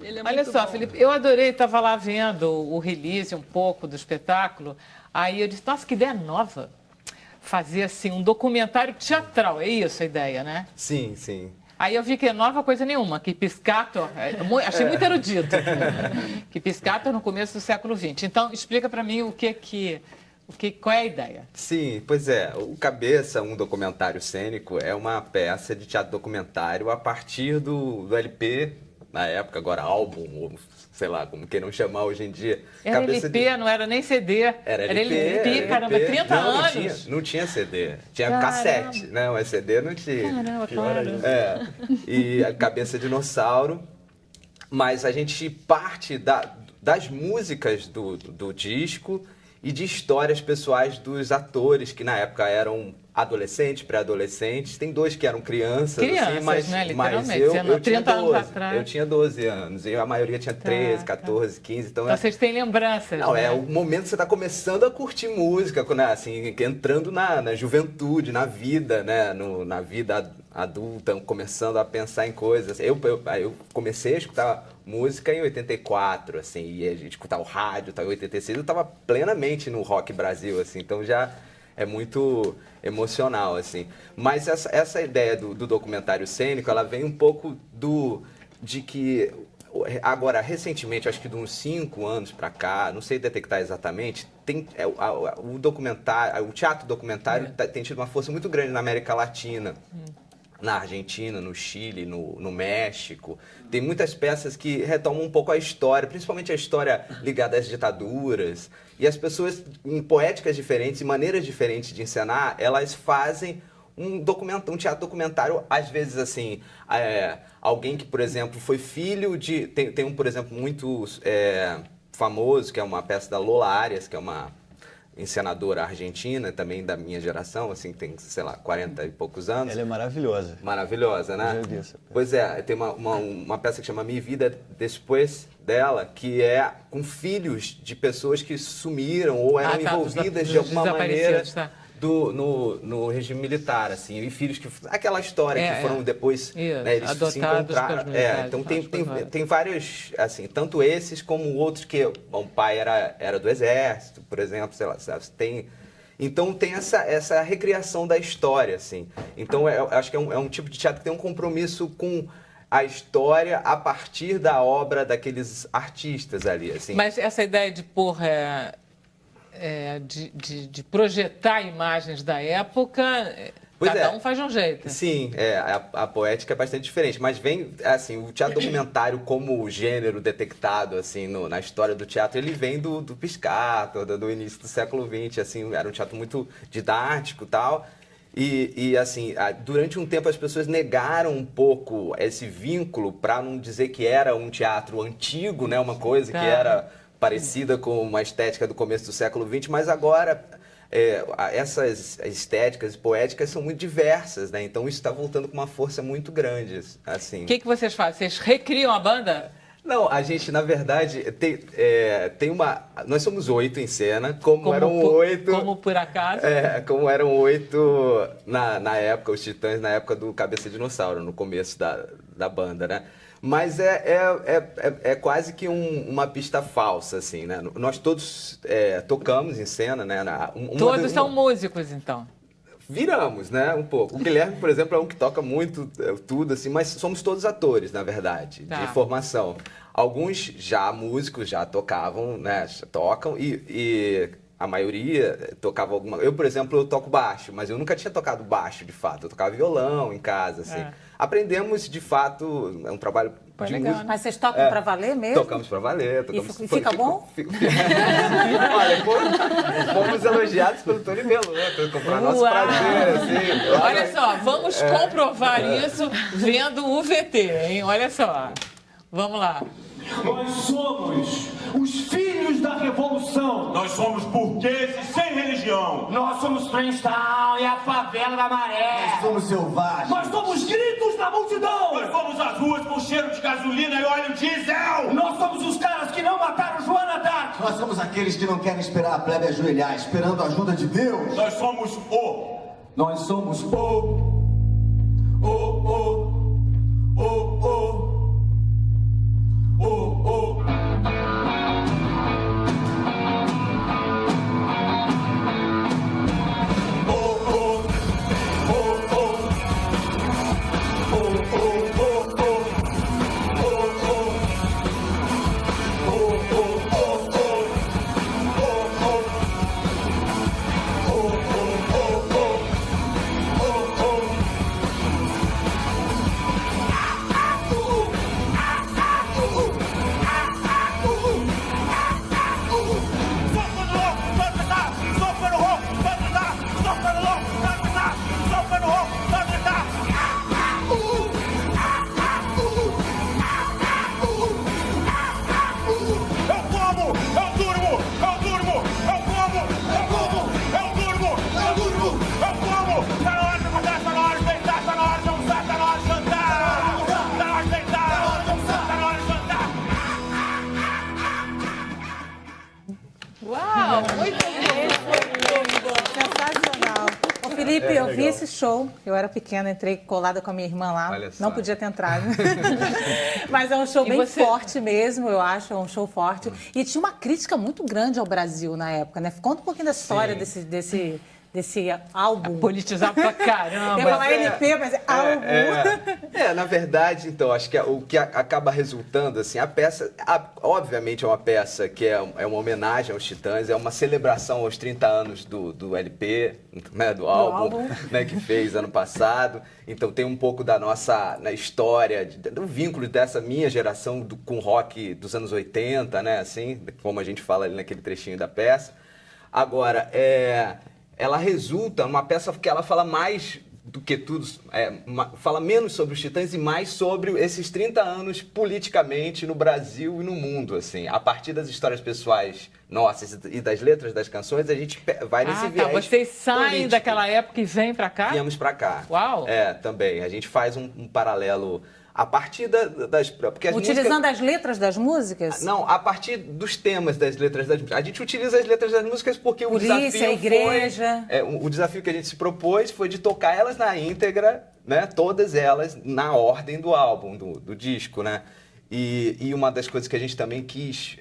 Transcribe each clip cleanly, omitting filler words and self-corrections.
Ele é Olha muito só, bom. Felipe, eu adorei, estava lá vendo o release um pouco do espetáculo, aí eu disse, nossa, que ideia nova, fazer assim um documentário teatral, é isso a ideia, né? Sim, sim. Aí eu vi que é nova coisa nenhuma, que Piscator, achei muito erudito, que Piscator no começo do século XX. Então, explica para mim qual é a ideia. Sim, pois é. O Cabeça, um documentário cênico, é uma peça de teatro documentário a partir do LP, na época, agora álbum, ou sei lá, como queiram chamar hoje em dia. Era LP, não era nem CD. Era LP, caramba, 30 não, anos. Não tinha CD, tinha Caramba. cassete, não, mas CD não tinha. Caramba, claro. E a Cabeça Dinossauro, mas a gente parte das músicas do disco e de histórias pessoais dos atores que na época eram adolescentes, pré-adolescentes. Tem dois que eram crianças, assim, mas, né? mas Literalmente. eu tinha 30 anos 12. atrás. Eu tinha 12 anos e a maioria tinha 13, 14, 15. Então, vocês têm lembranças, não, né? é o momento que você está começando a curtir música, né? Assim, entrando na juventude, na vida, né? Na vida adulta, começando a pensar em coisas. Eu comecei a escutar música em 84, assim, e a gente escutava o rádio, tá, em 86, eu estava plenamente no Rock Brasil, assim, então já é muito emocional, assim. Mas essa ideia do documentário cênico, ela vem um pouco de que, agora, recentemente, acho que de uns 5 anos para cá, não sei detectar exatamente, o documentário, o teatro documentário tem tido uma força muito grande na América Latina. Na Argentina, no Chile, no México. Tem muitas peças que retomam um pouco a história, principalmente a história ligada às ditaduras. E as pessoas, em poéticas diferentes e maneiras diferentes de encenar, elas fazem um teatro documentário, às vezes assim, alguém que, por exemplo, foi filho de... Tem um, por exemplo, muito famoso, que é uma peça da Lola Arias, que é uma encenadora argentina, também da minha geração, assim, tem, sei lá, 40 e poucos anos. Ela é maravilhosa. Maravilhosa, né? Eu já vi essa peça. Pois é, tem uma peça que chama Mi Vida Depois dela, que é com filhos de pessoas que sumiram ou eram envolvidas de alguma maneira no regime militar, assim, e filhos que... Aquela história que foram depois... né, eles se encontraram. Então tem vários, assim, tanto esses como outros que... Bom, o pai era do exército, por exemplo, sei lá, tem... Então tem essa recriação da história, assim. Então eu acho que é um tipo de teatro que tem um compromisso com a história a partir da obra daqueles artistas ali, assim. Mas essa ideia de pôr... de projetar imagens da época, cada um faz de um jeito. Sim, a poética é bastante diferente, mas vem, assim, o teatro documentário como gênero detectado, assim, na história do teatro, ele vem do Piscator, do início do século XX, assim, era um teatro muito didático e tal, e assim, durante um tempo as pessoas negaram um pouco esse vínculo para não dizer que era um teatro antigo, né, uma coisa que era parecida com uma estética do começo do século XX, mas agora essas estéticas e poéticas são muito diversas, né? Então isso está voltando com uma força muito grande, assim. O que vocês fazem? Vocês recriam a banda? Não, a gente, na verdade, tem uma... Nós somos 8 em cena, como eram 8... Como por acaso? Como eram 8 na época, os Titãs, na época do Cabeça Dinossauro, no começo da banda, né? Mas é quase que uma pista falsa, assim, né? Nós todos tocamos em cena, né? Todos são músicos, então? Viramos, né? Um pouco. O Guilherme, por exemplo, é um que toca muito tudo, assim, mas somos todos atores, na verdade, de formação. Alguns já músicos, já tocavam, né? Já tocam e a maioria tocava alguma... Eu, por exemplo, eu toco baixo, mas eu nunca tinha tocado baixo, de fato. Eu tocava violão em casa, assim. Aprendemos, de fato, é um trabalho de música. Mas vocês tocam pra valer mesmo? Tocamos pra valer. E fica bom? Olha, fomos elogiados pelo Tony Belotto, para nosso prazer, assim. Olha só, vamos comprovar isso vendo o VT, hein? Olha só. Vamos lá. Nós somos os filhos da revolução. Nós somos burgueses sem religião. Nós somos Flintstown e a favela da Maré. Nós somos selvagens. Nós somos gritos da multidão. Nós fomos às ruas com cheiro de gasolina e óleo diesel. Nós somos os caras que não mataram Joana Dark. Nós somos aqueles que não querem esperar a plebe ajoelhar, esperando a ajuda de Deus. Nós somos Nós somos o Felipe, eu vi esse show. Eu era pequena, entrei colada com a minha irmã lá. Olha só. Não podia ter entrado. Mas é um show bem forte mesmo, eu acho. É um show forte. E tinha uma crítica muito grande ao Brasil na época, né? Conta um pouquinho da história desse álbum. Politizado pra caramba. Eu ia falar LP, mas é álbum. Na verdade, então, acho que o que acaba resultando, assim, a peça, obviamente é uma peça que é uma homenagem aos Titãs, é uma celebração aos 30 anos do LP, né, do álbum. Né, que fez ano passado. Então tem um pouco da nossa história, do vínculo dessa minha geração com rock dos anos 80, né, assim, como a gente fala ali naquele trechinho da peça. Agora, ela resulta numa peça que ela fala mais do que tudo, fala menos sobre os Titãs e mais sobre esses 30 anos politicamente no Brasil e no mundo, assim. A partir das histórias pessoais nossas e das letras das canções, a gente vai nesse viés vocês saem político. Daquela época e vêm pra cá? Viemos pra cá. Uau! Também. A gente faz um paralelo a partir das... Porque utilizando as letras das músicas? Não, a partir dos temas das letras das músicas. A gente utiliza as letras das músicas porque o desafio a igreja... o desafio que a gente se propôs foi de tocar elas na íntegra, né? Todas elas na ordem do álbum, do disco, né? E uma das coisas que a gente também quis...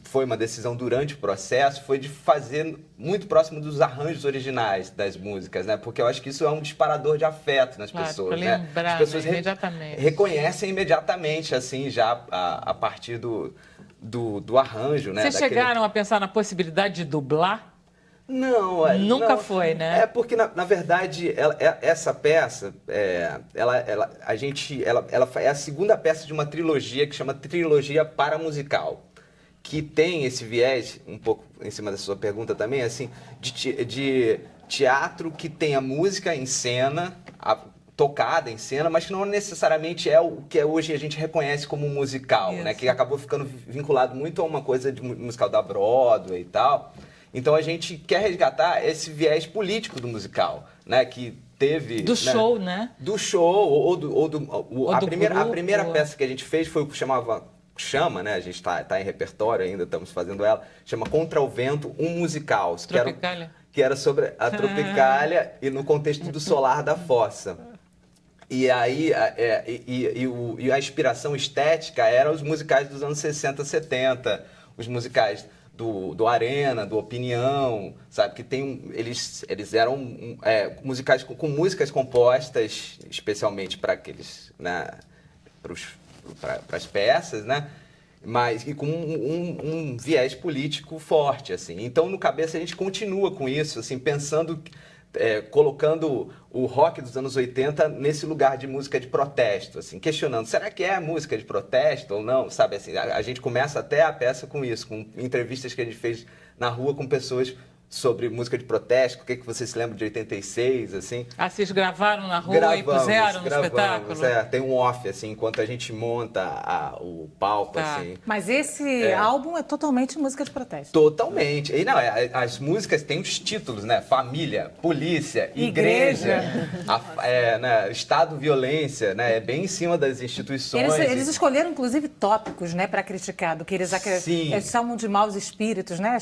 foi uma decisão durante o processo, foi de fazer muito próximo dos arranjos originais das músicas, né? Porque eu acho que isso é um disparador de afeto nas pessoas, né? Lembrar, as pessoas imediatamente. reconhecem imediatamente, assim, já a partir do arranjo, né? Vocês chegaram a pensar na possibilidade de dublar? Não, Nunca foi, né? É porque, na verdade, essa peça, ela é a segunda peça de uma trilogia que chama Trilogia Paramusical, que tem esse viés, um pouco em cima da sua pergunta também, assim, de teatro que tem a música em cena, tocada em cena, mas que não necessariamente é o que hoje a gente reconhece como musical, né? Que acabou ficando vinculado muito a uma coisa de musical da Broadway e tal. Então a gente quer resgatar esse viés político do musical, né? Que teve... Do show, né? Do show, a primeira peça que a gente fez foi o que chama, né? A gente tá em repertório ainda, estamos fazendo ela, chama Contra o Vento, um musical. Tropicália. Que era sobre a Tropicália e no contexto do Solar da Fossa. E aí, a inspiração estética era os musicais dos anos 60, 70, os musicais do Arena, do Opinião, sabe? Que eles eram musicais com músicas compostas especialmente para aqueles, né? Para as peças, né? Mas e com um viés político forte, assim. Então, no Cabeça, a gente continua com isso, assim, pensando, colocando o rock dos anos 80 nesse lugar de música de protesto, assim, questionando, será que é música de protesto ou não? Sabe, assim, a gente começa até a peça com isso, com entrevistas que a gente fez na rua com pessoas sobre música de protesto, o que você se lembra de 86, assim. Vocês gravaram na rua e puseram no espetáculo? Tem um off, assim, enquanto a gente monta o palco, assim. Mas esse álbum é totalmente música de protesto? Totalmente. E não, as músicas têm os títulos, né? Família, polícia, igreja, né? Estado, violência, né? É bem em cima das instituições. Eles escolheram, inclusive, tópicos, né? Para criticar, do que eles chamam de maus espíritos, né?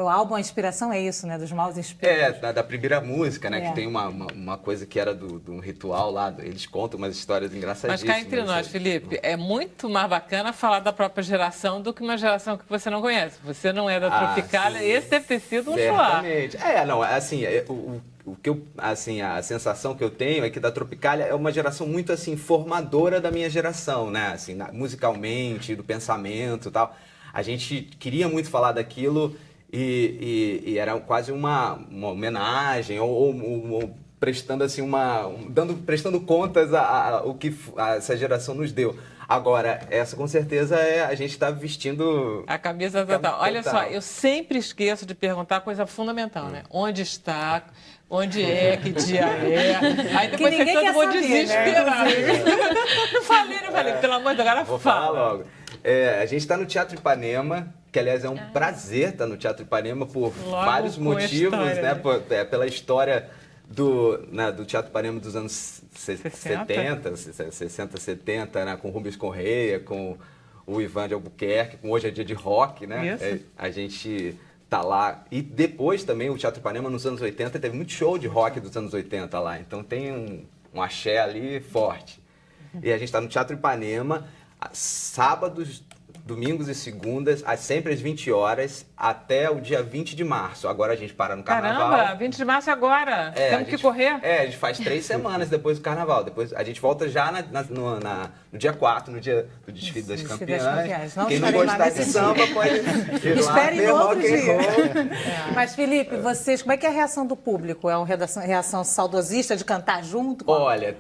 O álbum, a inspiração é isso, né? Dos maus espíritos. Da primeira música, né? Que tem uma coisa que era do ritual lá. Eles contam umas histórias engraçadíssimas. Mas cá entre nós, Felipe, é muito mais bacana falar da própria geração do que uma geração que você não conhece. Você não é da Tropicália, sim, esse deve ter sido um certamente. O que a sensação que eu tenho é que da Tropicália é uma geração muito, assim, formadora da minha geração, né? Assim, musicalmente, do pensamento e tal. A gente queria muito falar daquilo e era quase uma homenagem ou prestando assim prestando contas o que essa geração nos deu. Agora, essa com certeza a gente está vestindo a camisa total. Olha só, eu sempre esqueço de perguntar a coisa fundamental, né? Onde está? Onde é? Que dia é? Aí depois você todo mundo desesperado. Não falei, pelo amor de Deus, agora vou fala. Falar logo. A gente está no Teatro Ipanema, que aliás é um prazer estar no Teatro Ipanema por vários motivos, né? Pela história do Teatro Ipanema dos anos 60, 70, né? Com Rubens Correia, com o Ivan de Albuquerque, com Hoje é Dia de Rock, né? A gente tá lá. E depois também o Teatro Ipanema, nos anos 80, teve muito show de rock dos anos 80 lá. Então tem um axé ali forte. E a gente está no Teatro Ipanema, sábados, domingos e segundas, sempre às 20 horas, até o dia 20 de março. Agora a gente para no Carnaval. Caramba, 20 de março agora. Temos que correr. A gente faz 3 semanas depois do Carnaval. Depois a gente volta já no dia 4, no dia do desfile das campeãs. Quem não gostar de samba pode ir lá. Espere no outro dia. Mas, Felipe, vocês, como é que é a reação do público? É uma reação saudosista de cantar junto? Olha,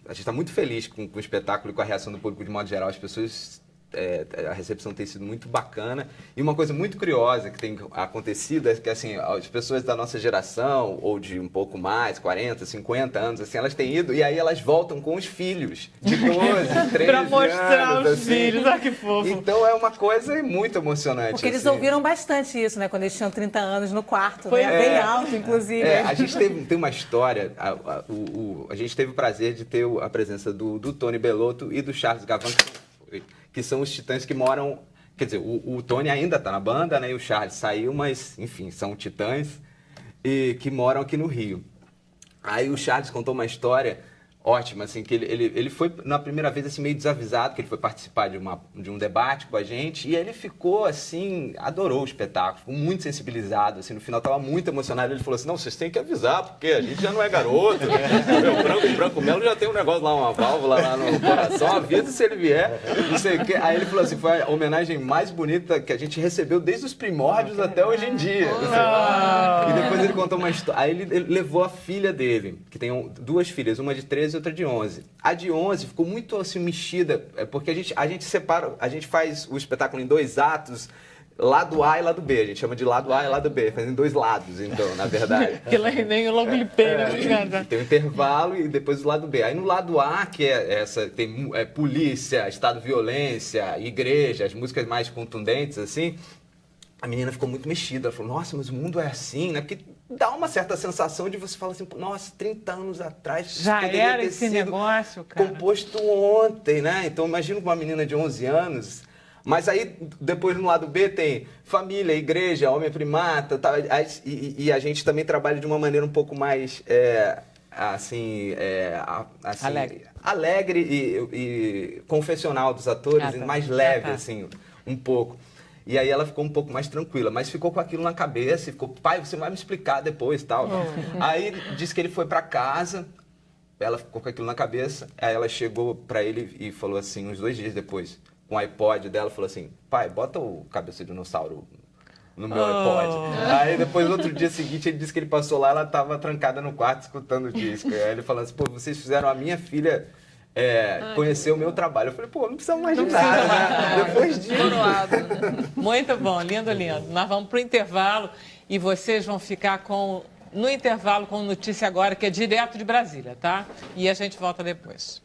a gente está muito feliz com o espetáculo e com a reação do público de modo geral. As pessoas, a recepção tem sido muito bacana. E uma coisa muito curiosa que tem acontecido é que assim, as pessoas da nossa geração, ou de um pouco mais, 40, 50 anos, assim, elas têm ido e aí elas voltam com os filhos de 12, 13 Para mostrar anos, os filhos, olha que fofo. Então é uma coisa muito emocionante. Porque eles assim. ouviram bastante isso, né? Quando eles tinham 30 anos no quarto, Foi, né? Bem alto, inclusive. A gente tem uma história, a gente teve o prazer de ter a presença do Tony Bellotto e do Charles Gavin, que são os titãs que moram... Quer dizer, o Tony ainda está na banda, né? E o Charles saiu, mas, enfim, são titãs e que moram aqui no Rio. Aí o Charles contou uma história ótima, assim, que ele foi, na primeira vez, assim, meio desavisado, que ele foi participar de um debate com a gente, e ele ficou, assim, adorou o espetáculo, ficou muito sensibilizado, assim, no final estava muito emocionado, ele falou assim, não, vocês têm que avisar, porque a gente já não é garoto, o Branco Melo já tem um negócio lá, uma válvula lá no coração, avisa se ele vier, não sei o quê. Aí ele falou assim, foi a homenagem mais bonita que a gente recebeu desde os primórdios até hoje em dia. E depois ele contou uma história, aí ele levou a filha dele, que tem 2 filhas, uma de 13 e outra de 11. A de 11 ficou muito assim mexida, porque a gente separa, a gente faz o espetáculo em 2 atos, lado A e lado B. A gente chama de lado A e lado B, fazendo 2 lados, então, na verdade. Que lá nem logo lhe pega, obrigada. Tem um intervalo e depois o lado B. Aí no lado A, que tem polícia, estado de violência, igreja, as músicas mais contundentes, assim, a menina ficou muito mexida. Ela falou, nossa, mas o mundo é assim, né? Porque dá uma certa sensação de você falar assim, nossa, 30 anos atrás... Já era esse negócio, cara. Composto ontem, né? Então, imagina uma menina de 11 anos... Mas aí, depois no lado B tem família, igreja, homem primata, tal, e a gente também trabalha de uma maneira um pouco mais, alegre e confessional dos atores, mais leve, assim, um pouco. E aí ela ficou um pouco mais tranquila, mas ficou com aquilo na cabeça e ficou, pai, você vai me explicar depois e tal. Aí disse que ele foi para casa, ela ficou com aquilo na cabeça, aí ela chegou para ele e falou assim, uns 2 dias depois, com o iPod dela, falou assim, pai, bota o Cabeça de Dinossauro no meu iPod. Aí depois, no outro dia seguinte, ele disse que ele passou lá, ela estava trancada no quarto escutando o disco. Aí ele falou assim, pô, vocês fizeram a minha filha conhecer o meu trabalho. Eu falei, pô, não precisa mais de nada, né? Depois disso. Muito bom, lindo, lindo. Nós vamos para o intervalo e vocês vão ficar no intervalo com notícia agora, que é direto de Brasília, tá? E a gente volta depois.